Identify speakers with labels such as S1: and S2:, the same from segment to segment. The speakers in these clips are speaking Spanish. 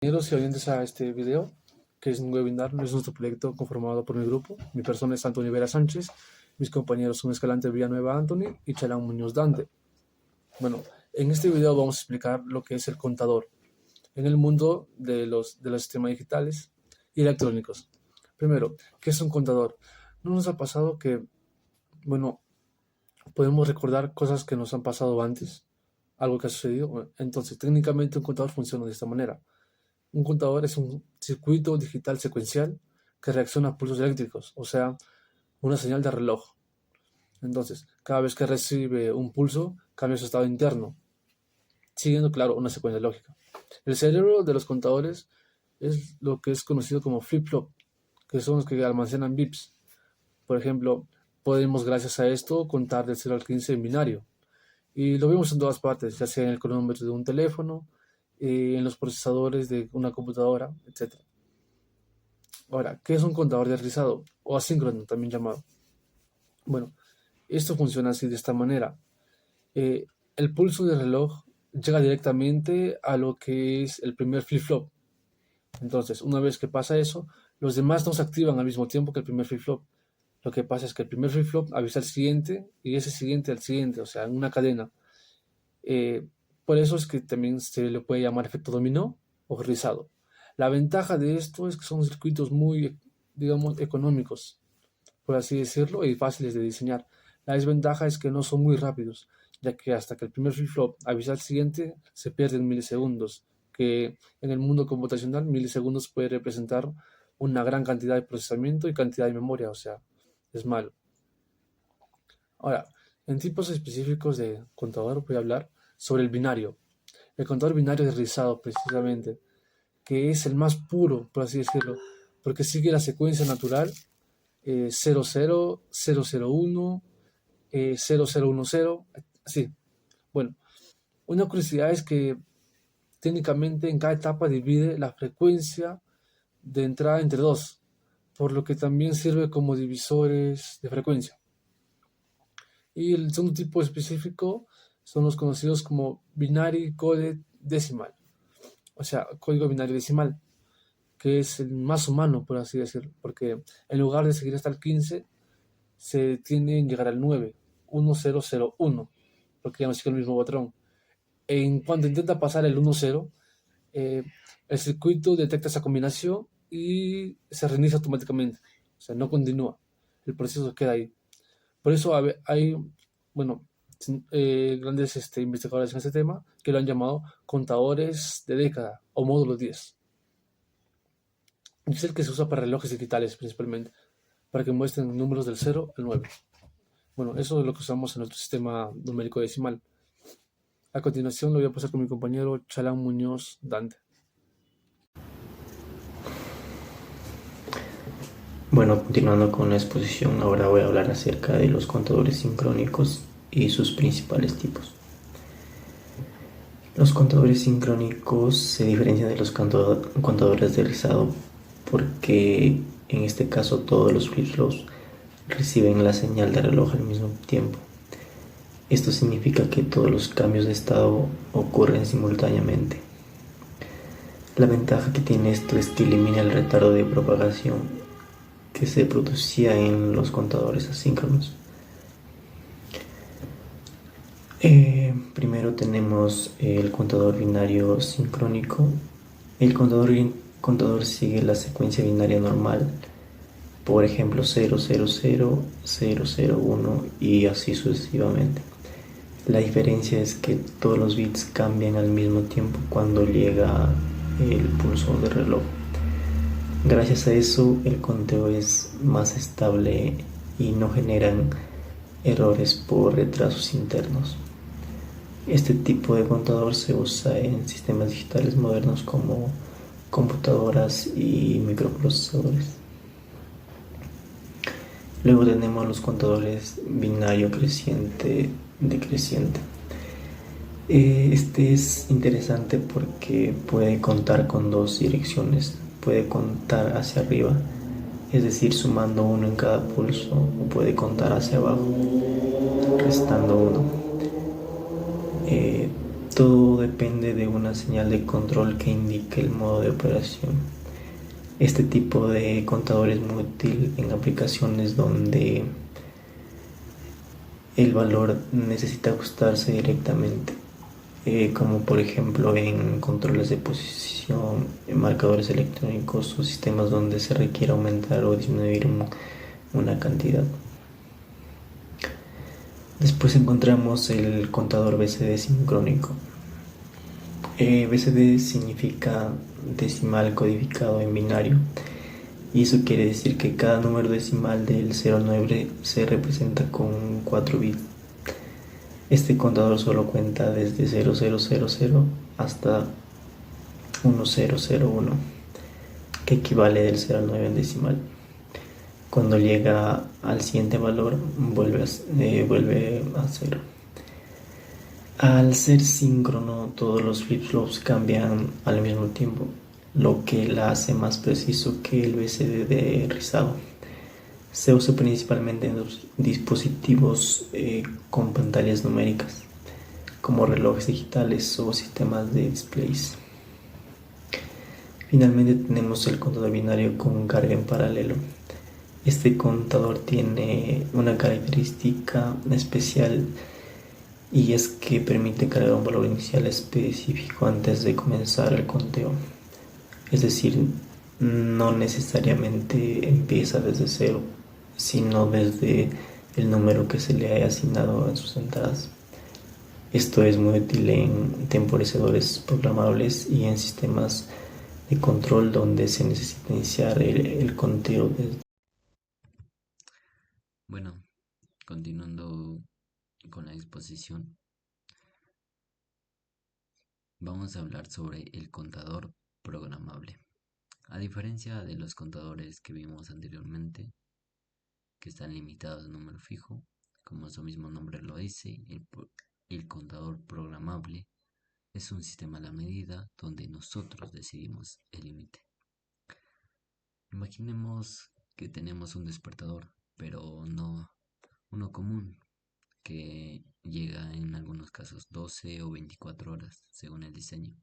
S1: Bienvenidos y oyentes a este video, que es un webinar, es nuestro proyecto conformado por mi grupo. Mi persona es Antonio Vera Sánchez, mis compañeros son Escalante Villanueva Anthony y Chalán Muñoz Dante. Bueno, en este video vamos a explicar lo que es el contador en el mundo de los sistemas digitales y electrónicos. Primero, ¿qué es un contador? ¿No nos ha pasado que, podemos recordar cosas que nos han pasado antes? Algo que ha sucedido. Bueno, entonces, técnicamente un contador funciona de esta manera. Un contador es un circuito digital secuencial que reacciona a pulsos eléctricos, o sea, una señal de reloj. Entonces, cada vez que recibe un pulso, cambia su estado interno, siguiendo, claro, una secuencia lógica. El cerebro de los contadores es lo que es conocido como flip-flop, que son los que almacenan bits. Por ejemplo, podemos, gracias a esto, contar del 0 al 15 en binario. Y lo vemos en todas partes, ya sea en el cronómetro de un teléfono, en los procesadores de una computadora, etc. Ahora, ¿qué es un contador de rizado o asíncrono también llamado? Bueno, esto funciona así de esta manera. El pulso del reloj llega directamente a lo que es el primer flip-flop. Entonces, una vez que pasa eso, los demás no se activan al mismo tiempo que el primer flip-flop. Lo que pasa es que el primer flip-flop avisa al siguiente y ese siguiente al siguiente, o sea, en una cadena. Por eso es que también se le puede llamar efecto dominó o rizado. La ventaja de esto es que son circuitos muy, digamos, económicos, por así decirlo, y fáciles de diseñar. La desventaja es que no son muy rápidos, ya que hasta que el primer flip-flop avisa al siguiente se pierden milisegundos, que en el mundo computacional milisegundos puede representar una gran cantidad de procesamiento y cantidad de memoria, o sea, es malo. Ahora, en tipos específicos de contador voy a hablar sobre el binario. El contador binario de rizado, precisamente, que es el más puro, por así decirlo, porque sigue la secuencia natural 00, 001, 0010, así. Bueno, una curiosidad es que técnicamente en cada etapa divide la frecuencia de entrada entre dos, por lo que también sirve como divisores de frecuencia. Y el segundo tipo específico son los conocidos como Binary Coded Decimal, o sea, código binario decimal, que es el más humano, por así decirlo, porque en lugar de seguir hasta el 15, se tiende a llegar al 9, 1001, porque ya no sigue el mismo patrón. En cuanto intenta pasar el 10, el circuito detecta esa combinación y se reinicia automáticamente, o sea, no continúa, el proceso queda ahí. Por eso hay, bueno, grandes investigadores en este tema que lo han llamado contadores de década o módulo 10. Es el que se usa para relojes digitales principalmente, para que muestren números del 0 al 9. Bueno, eso es lo que usamos en nuestro sistema numérico decimal. A continuación lo voy a pasar con mi compañero Chalán Muñoz Dante.
S2: Bueno, continuando con la exposición, ahora voy a hablar acerca de los contadores sincrónicos y sus principales tipos. Los contadores sincrónicos se diferencian de los contadores de rizado porque en este caso todos los flip-flops reciben la señal de reloj al mismo tiempo. Esto significa que todos los cambios de estado ocurren simultáneamente. La ventaja que tiene esto es que elimina el retardo de propagación que se producía en los contadores asíncronos. Primero tenemos el contador binario sincrónico. El contador sigue la secuencia binaria normal, por ejemplo 000, 001 y así sucesivamente. La diferencia es que todos los bits cambian al mismo tiempo cuando llega el pulso de reloj. Gracias a eso el conteo es más estable y no generan errores por retrasos internos. Este tipo de contador se usa en sistemas digitales modernos como computadoras y microprocesadores. Luego tenemos los contadores binario creciente decreciente. Este es interesante porque puede contar con dos direcciones. Puede contar hacia arriba, es decir, sumando 1 en cada pulso, o puede contar hacia abajo, restando 1. Todo depende de una señal de control que indique el modo de operación. Este tipo de contador es muy útil en aplicaciones donde el valor necesita ajustarse directamente, como por ejemplo en controles de posición, en marcadores electrónicos o sistemas donde se requiere aumentar o disminuir una cantidad. Después encontramos el contador BCD sincrónico. BCD significa decimal codificado en binario, y eso quiere decir que cada número decimal del 09 se representa con 4 bits. Este contador solo cuenta desde 0000 hasta 1001, que equivale del 0 al 9 en decimal. Cuando llega al siguiente valor vuelve a 0. Al ser síncrono, todos los flip-flops cambian al mismo tiempo, lo que la hace más preciso que el BCD de rizado. Se usa principalmente en los dispositivos con pantallas numéricas, como relojes digitales o sistemas de displays. Finalmente tenemos el contador binario con carga en paralelo. Este contador tiene una característica especial, y es que permite cargar un valor inicial específico antes de comenzar el conteo. Es decir, no necesariamente empieza desde cero, sino desde el número que se le haya asignado en sus entradas. Esto es muy útil en temporizadores programables y en sistemas de control donde se necesita iniciar el conteo desde...
S3: Bueno, continuando con la exposición, vamos a hablar sobre el contador programable. A diferencia de los contadores que vimos anteriormente, que están limitados a un número fijo, como su mismo nombre lo dice, el contador programable es un sistema a la medida donde nosotros decidimos el límite. Imaginemos que tenemos un despertador, pero no uno común, que llega en algunos casos 12 o 24 horas, según el diseño.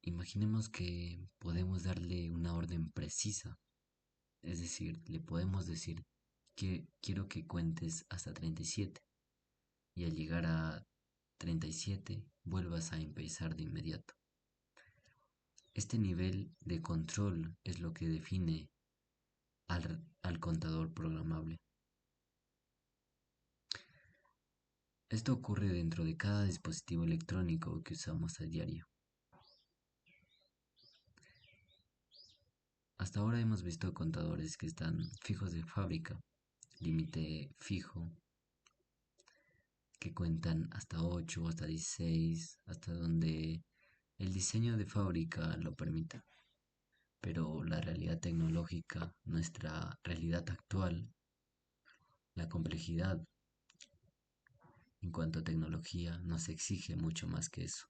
S3: Imaginemos que podemos darle una orden precisa, es decir, le podemos decir que quiero que cuentes hasta 37 y al llegar a 37 vuelvas a empezar de inmediato. Este nivel de control es lo que define al contador programable. Esto ocurre dentro de cada dispositivo electrónico que usamos a diario. Hasta ahora hemos visto contadores que están fijos de fábrica, límite fijo, que cuentan hasta 8, hasta 16, hasta donde el diseño de fábrica lo permita. Pero la realidad tecnológica, nuestra realidad actual, la complejidad en cuanto a tecnología nos exige mucho más que eso.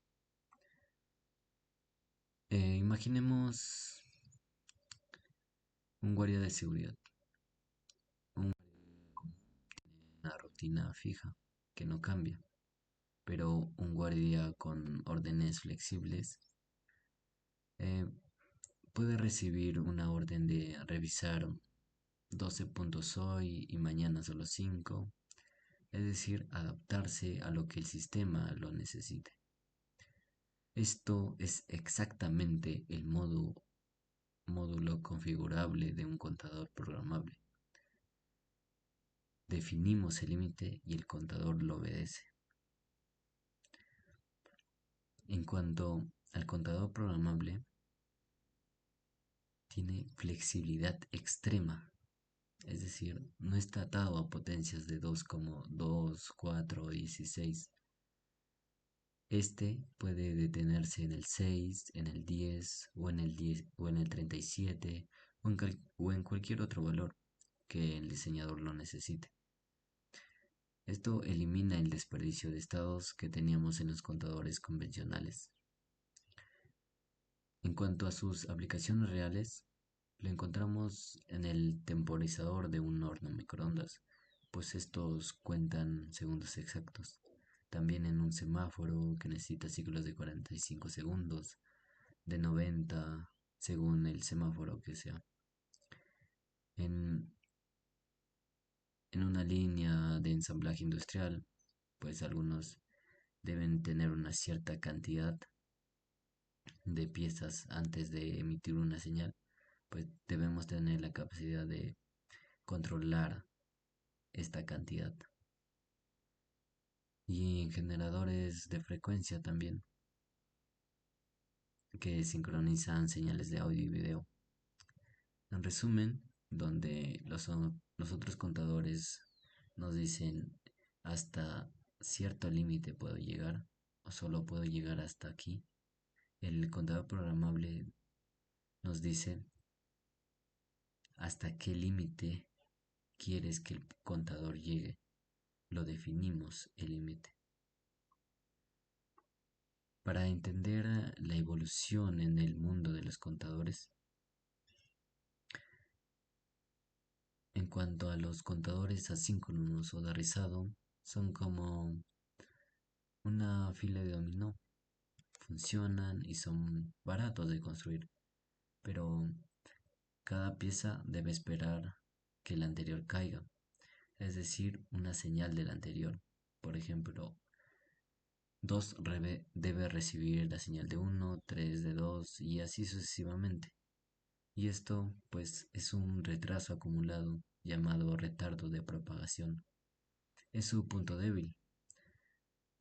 S3: Imaginemos un guardia de seguridad, un, una rutina fija que no cambia, pero un guardia con órdenes flexibles eh, puede recibir una orden de revisar 12 puntos hoy y mañana solo 5, es decir, adaptarse a lo que el sistema lo necesite. Esto es exactamente el módulo configurable de un contador programable. Definimos el límite y el contador lo obedece. En cuanto al contador programable, tiene flexibilidad extrema, es decir, no está atado a potencias de 2 como 2, 4 o 16. Este puede detenerse en el 6, en el 10 o en el 10 o en el 37 o en cualquier otro valor que el diseñador lo necesite. Esto elimina el desperdicio de estados que teníamos en los contadores convencionales. En cuanto a sus aplicaciones reales, lo encontramos en el temporizador de un horno microondas, pues estos cuentan segundos exactos. también en un semáforo que necesita ciclos de 45 segundos, de 90 según el semáforo que sea. En, en una línea de ensamblaje industrial, pues algunos deben tener una cierta cantidad de piezas antes de emitir una señal, pues debemos tener la capacidad de controlar esta cantidad. Y en generadores de frecuencia también, que sincronizan señales de audio y video. En resumen, donde los otros contadores nos dicen hasta cierto límite puedo llegar o solo puedo llegar hasta aquí, el contador programable nos dice hasta qué límite quieres que el contador llegue. Lo definimos el límite. Para entender la evolución en el mundo de los contadores, en cuanto a los contadores asíncronos o de rizado, son como una fila de dominó. Funcionan y son baratos de construir, pero cada pieza debe esperar que la anterior caiga, es decir, una señal de la anterior. Por ejemplo, 2 debe recibir la señal de 1, 3 de 2 y así sucesivamente. Y esto pues es un retraso acumulado llamado retardo de propagación. Es su punto débil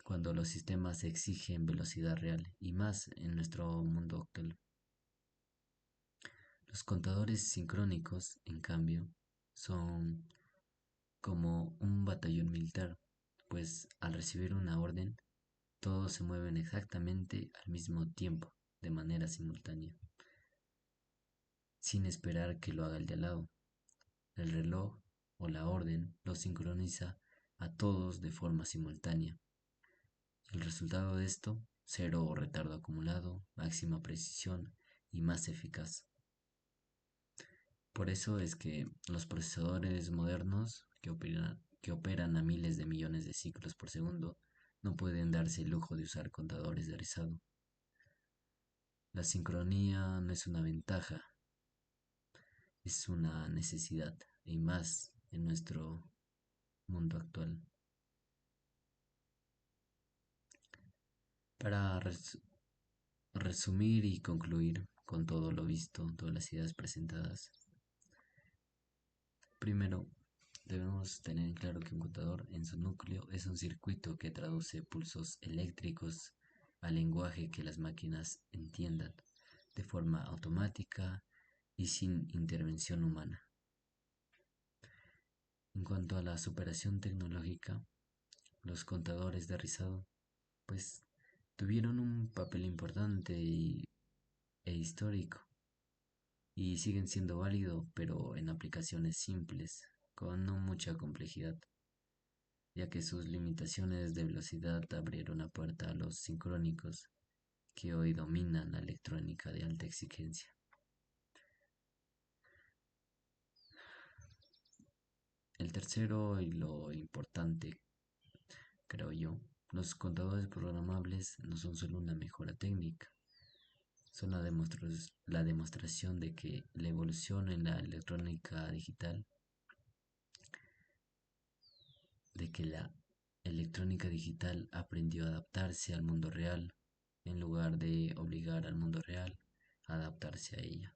S3: cuando los sistemas exigen velocidad real y más en nuestro mundo actual. Los contadores sincrónicos, en cambio, son como un batallón militar, pues al recibir una orden, todos se mueven exactamente al mismo tiempo, de manera simultánea, sin esperar que lo haga el de al lado. El reloj o la orden los sincroniza a todos de forma simultánea. El resultado de esto, cero retardo acumulado, máxima precisión y más eficaz. Por eso es que los procesadores modernos que operan a miles de millones de ciclos por segundo no pueden darse el lujo de usar contadores de rizado. La sincronía no es una ventaja, es una necesidad, y más en nuestro mundo actual. Para resumir y concluir con todo lo visto, todas las ideas presentadas, primero debemos tener en claro que un contador en su núcleo es un circuito que traduce pulsos eléctricos al lenguaje que las máquinas entiendan de forma automática y sin intervención humana. En cuanto a la superación tecnológica, los contadores de rizado pues tuvieron un papel importante e histórico y siguen siendo válidos, pero en aplicaciones simples, con no mucha complejidad, ya que sus limitaciones de velocidad abrieron la puerta a los sincrónicos que hoy dominan la electrónica de alta exigencia. El tercero y lo importante, creo yo, los contadores programables no son solo una mejora técnica, son la demostración de que la evolución en la electrónica digital, de que la electrónica digital aprendió a adaptarse al mundo real en lugar de obligar al mundo real a adaptarse a ella.